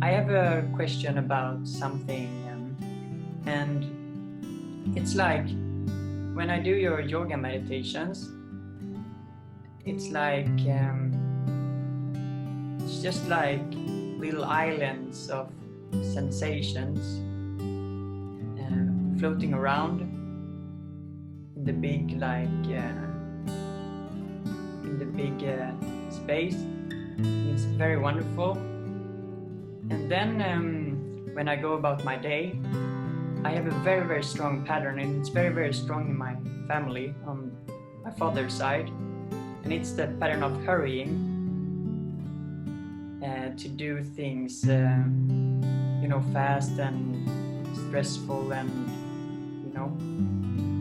I have a question about something, and it's like when I do your yoga meditations, it's like it's just like little islands of sensations floating around in the big space. It's very wonderful. And then when I go about my day, I have a very, very strong pattern, and it's very, very strong in my family on my father's side. And it's the pattern of hurrying to do things, fast and stressful, and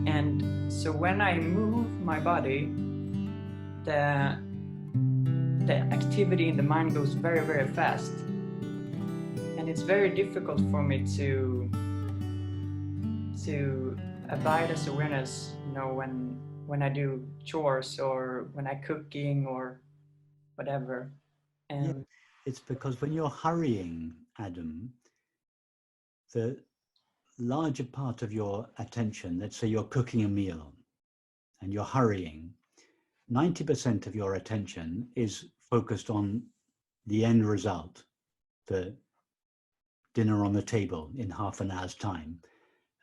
And so when I move my body, the activity in the mind goes very, very fast. And it's very difficult for me to abide as awareness, when I do chores or when I'm cooking or whatever. And yeah, it's because when you're hurrying, Adam, the larger part of your attention, let's say you're cooking a meal and you're hurrying, 90% of your attention is focused on the end result, the dinner on the table in half an hour's time.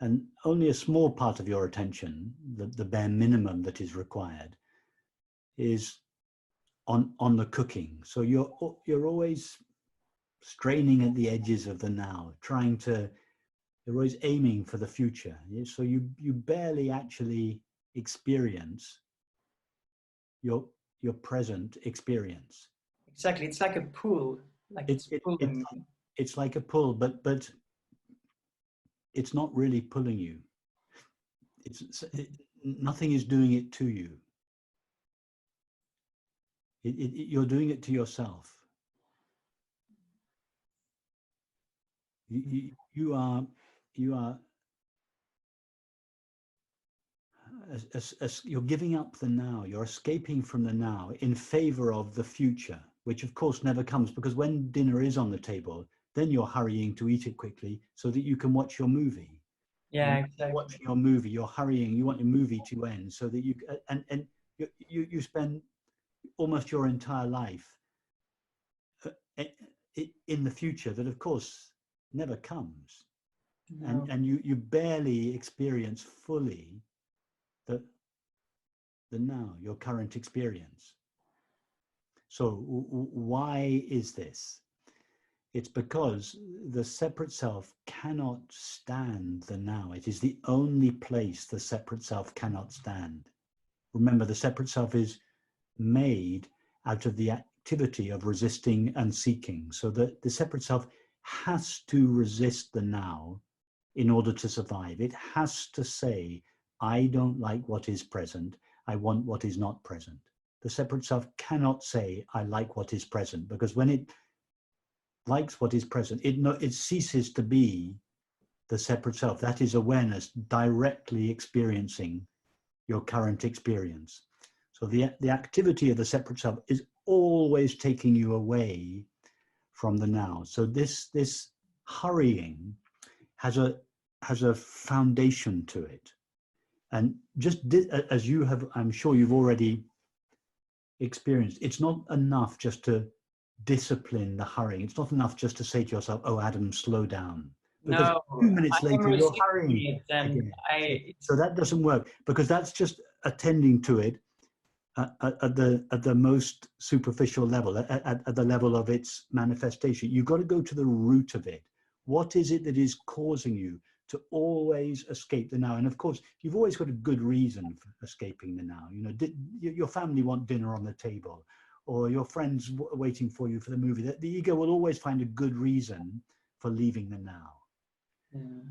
And only a small part of your attention, the bare minimum that is required, is on the cooking. So you're always straining at the edges of the now, you're always aiming for the future. So you barely actually experience your present experience. Exactly, it's like a pull. It's like a pull, but it's not really pulling you. Nothing is doing it to you. You're doing it to yourself. You are you're giving up the now. You're escaping from the now in favor of the future, which of course never comes, because when dinner is on the table, then you're hurrying to eat it quickly so that you can watch your movie. Yeah, exactly. Watching your movie, you're hurrying. You want your movie to end so that you spend almost your entire life in the future that, of course, never comes. No. And you barely experience fully the now, your current experience. So why is this? It's because the separate self cannot stand the now. It is the only place the separate self cannot stand. Remember, the separate self is made out of the activity of resisting and seeking. So the separate self has to resist the now in order to survive. It has to say, I don't like what is present. I want what is not present. The separate self cannot say, I like what is present, because when it likes what is present, it ceases to be the separate self. That is awareness directly experiencing your current experience. So the activity of the separate self is always taking you away from the now. So this hurrying has a foundation to it. And just as you have, I'm sure you've already experienced, it's not enough just to discipline the hurrying. It's not enough just to say to yourself, oh, Adam, slow down. Because no, 2 minutes later, you're hurrying. So that doesn't work, because that's just attending to it at the most superficial level, at the level of its manifestation. You've got to go to the root of it. What is it that is causing you to always escape the now? And of course, you've always got a good reason for escaping the now. Your family want dinner on the table, or your friends waiting for you for the movie. The ego will always find a good reason for leaving the now.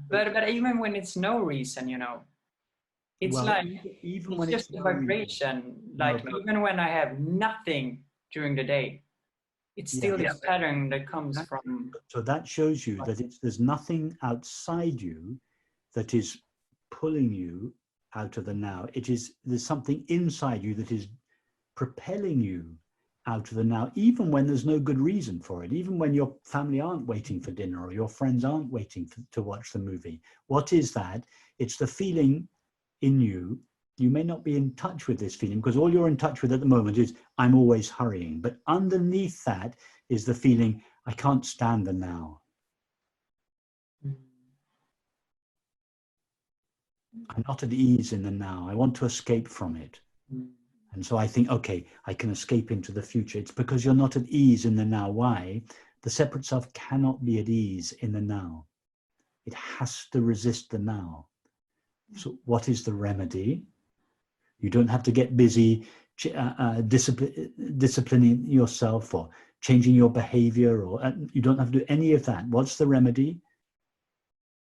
But even when it's no reason, it's even when it's just a vibration. Even when I have nothing during the day, it's still this pattern that comes from. So that shows you that there's nothing outside you that is pulling you out of the now. There's something inside you that is propelling you out of the now, even when there's no good reason for it, even when your family aren't waiting for dinner or your friends aren't waiting to watch the movie. What is that? It's the feeling in you. You may not be in touch with this feeling because all you're in touch with at the moment is, I'm always hurrying. But underneath that is the feeling, I can't stand the now. I'm not at ease in the now. I want to escape from it. And so I think, okay, I can escape into the future. It's because you're not at ease in the now. Why? The separate self cannot be at ease in the now. It has to resist the now. So what is the remedy? You don't have to get busy disciplining yourself or changing your behavior, or you don't have to do any of that. What's the remedy?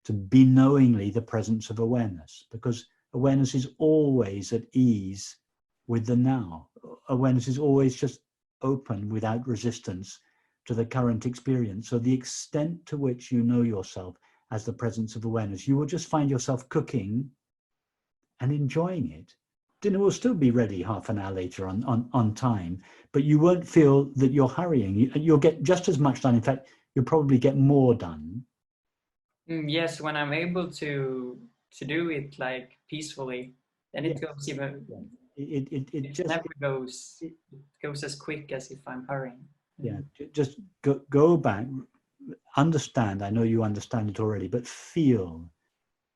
To be knowingly the presence of awareness, because awareness is always at ease with the now. Awareness is always just open without resistance to the current experience. So the extent to which you know yourself as the presence of awareness, you will just find yourself cooking and enjoying it. Dinner will still be ready half an hour later on time, but you won't feel that you're hurrying. You'll get just as much done. In fact, you'll probably get more done. Yes, when I'm able to do it like peacefully, then it goes even. It just never goes. It goes as quick as if I'm hurrying. Yeah, just go back, understand. I know you understand it already, but feel.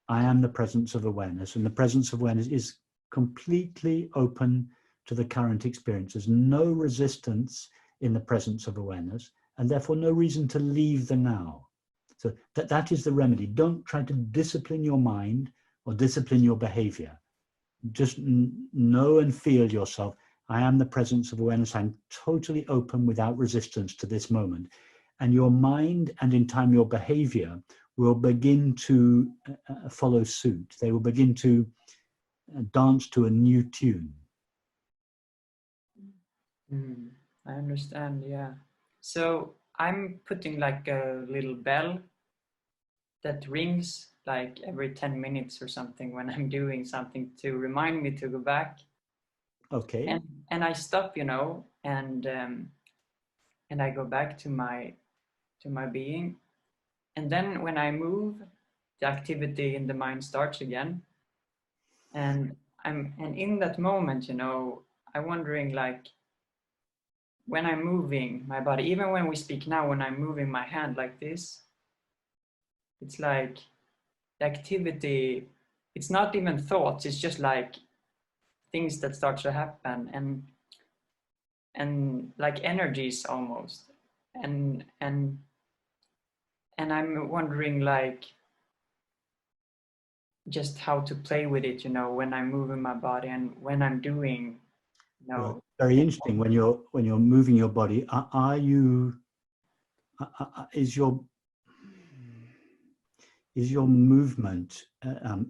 I am the presence of awareness, and the presence of awareness is completely open to the current experience. There's no resistance in the presence of awareness, and therefore no reason to leave the now. So that is the remedy. Don't try to discipline your mind or discipline your behavior. Just know and feel yourself. I am the presence of awareness. I'm totally open without resistance to this moment. And your mind and in time your behavior will begin to follow suit. They will begin to dance to a new tune. I understand, yeah. So I'm putting like a little bell that rings like every 10 minutes or something when I'm doing something to remind me to go back. Okay. And I stop, you know, and I go back to my being. And then when I move, the activity in the mind starts again. And in that moment, you know, I'm wondering, like, when I'm moving my body, even when we speak now, when I'm moving my hand like this, it's like the activity, it's not even thoughts, it's just like things that start to happen, and like energies almost. And I'm wondering, like, just how to play with it, you know, when I'm moving my body and when I'm doing, you know. Well, very interesting. When you're moving your body, are you is your movement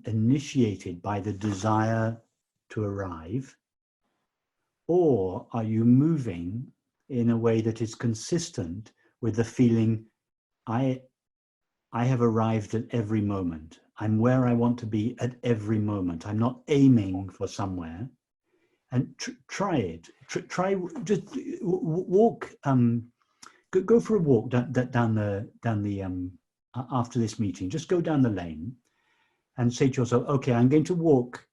initiated by the desire to arrive, or are you moving in a way that is consistent with the feeling, I have arrived at every moment. I'm where I want to be at every moment. I'm not aiming for somewhere. And try it. Try just walk. Go for a walk down the after this meeting. Just go down the lane and say to yourself, okay, I'm going to walk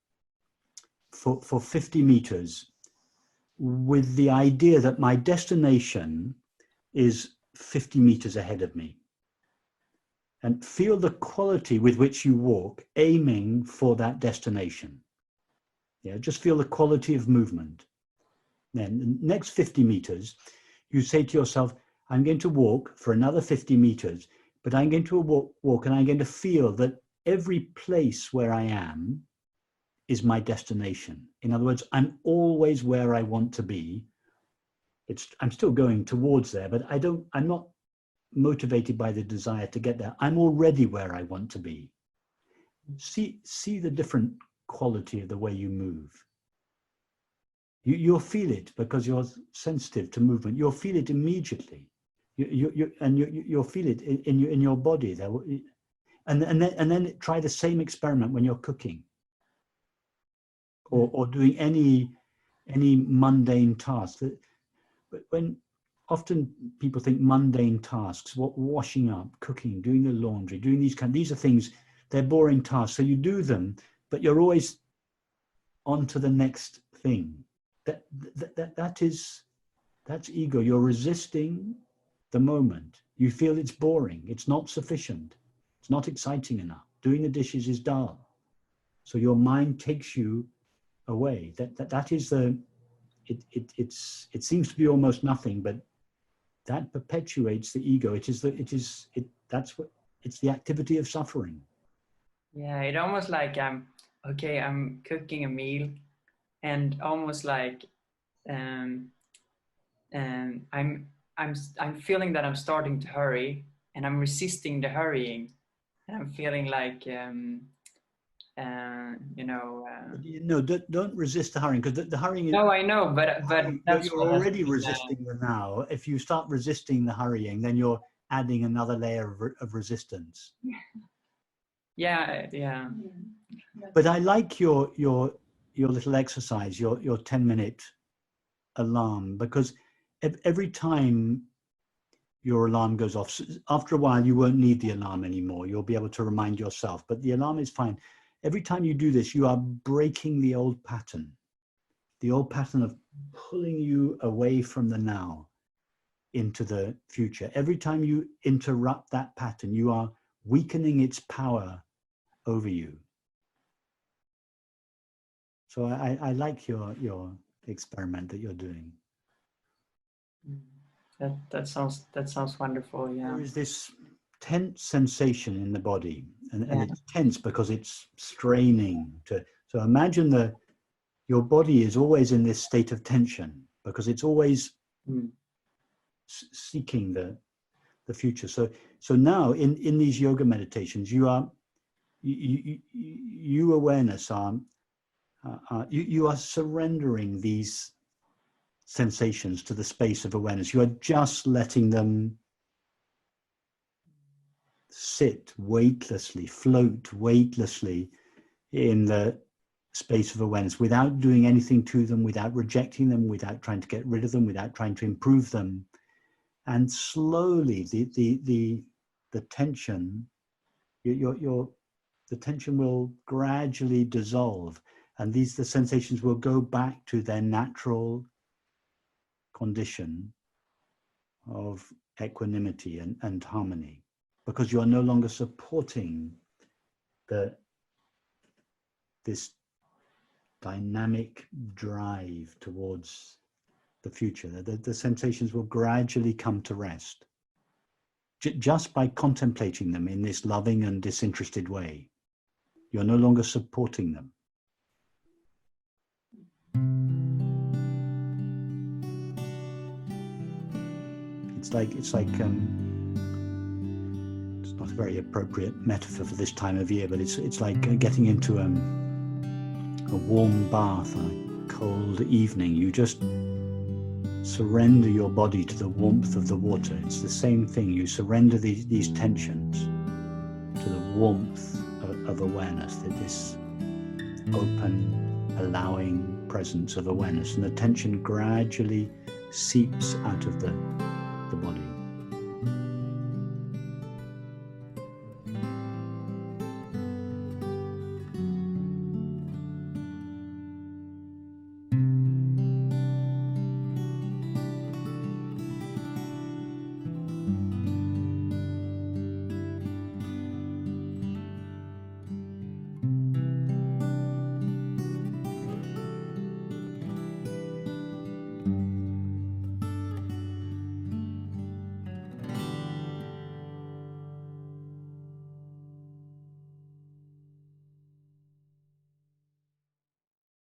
for 50 meters with the idea that my destination is 50 meters ahead of me. And feel the quality with which you walk, aiming for that destination. Yeah, just feel the quality of movement. Then the next 50 meters, you say to yourself, I'm going to walk for another 50 meters, but I'm going to walk and I'm going to feel that every place where I am is my destination. In other words, I'm always where I want to be. I'm still going towards there, but I'm not motivated by the desire to get there. I'm already where I want to be. See the different quality of the way you move. You'll feel it because you're sensitive to movement. You'll feel it immediately. You'll feel it in your body there. And then try the same experiment when you're cooking or doing any mundane task. But when often people think mundane tasks, washing up, cooking, doing the laundry, doing these are things, they're boring tasks. So you do them, but you're always on to the next thing. That's ego. You're resisting the moment. You feel it's boring. It's not sufficient. It's not exciting enough. Doing the dishes is dull. So your mind takes you away. That is it seems to be almost nothing, but that perpetuates the ego. It's the activity of suffering. Yeah, it almost like I'm cooking a meal, and almost like I'm feeling that I'm starting to hurry, and I'm resisting the hurrying, and I'm feeling like don't resist the hurrying, because the hurrying is. No, I know, but that's you're already resisting the now. If you start resisting the hurrying, then you're adding another layer of resistance. Yeah. But I like your little exercise, your 10-minute alarm, because every time your alarm goes off, after a while you won't need the alarm anymore. You'll be able to remind yourself, but the alarm is fine. Every time you do this, you are breaking the old pattern of pulling you away from the now into the future. Every time you interrupt that pattern, you are weakening its power over you. So I like your experiment that you're doing. That sounds wonderful. Yeah. There is this tense sensation in the body, and it's tense because it's straining to. So imagine your body is always in this state of tension because it's always seeking the future. So now in these yoga meditations, you awareness are you are surrendering these sensations to the space of awareness. You are just letting them sit weightlessly, float weightlessly in the space of awareness without doing anything to them, without rejecting them, without trying to get rid of them, without trying to improve them. And slowly the tension, the tension will gradually dissolve, and the sensations will go back to their natural condition of equanimity and harmony, because you are no longer supporting this dynamic drive towards the future. The sensations will gradually come to rest just by contemplating them in this loving and disinterested way. You're no longer supporting them. It's not a very appropriate metaphor for this time of year, but it's like getting into a warm bath on a cold evening. You just surrender your body to the warmth of the water. It's the same thing. You surrender these tensions to the warmth of awareness, that this open, allowing presence of awareness, and the tension gradually seeps out of the body.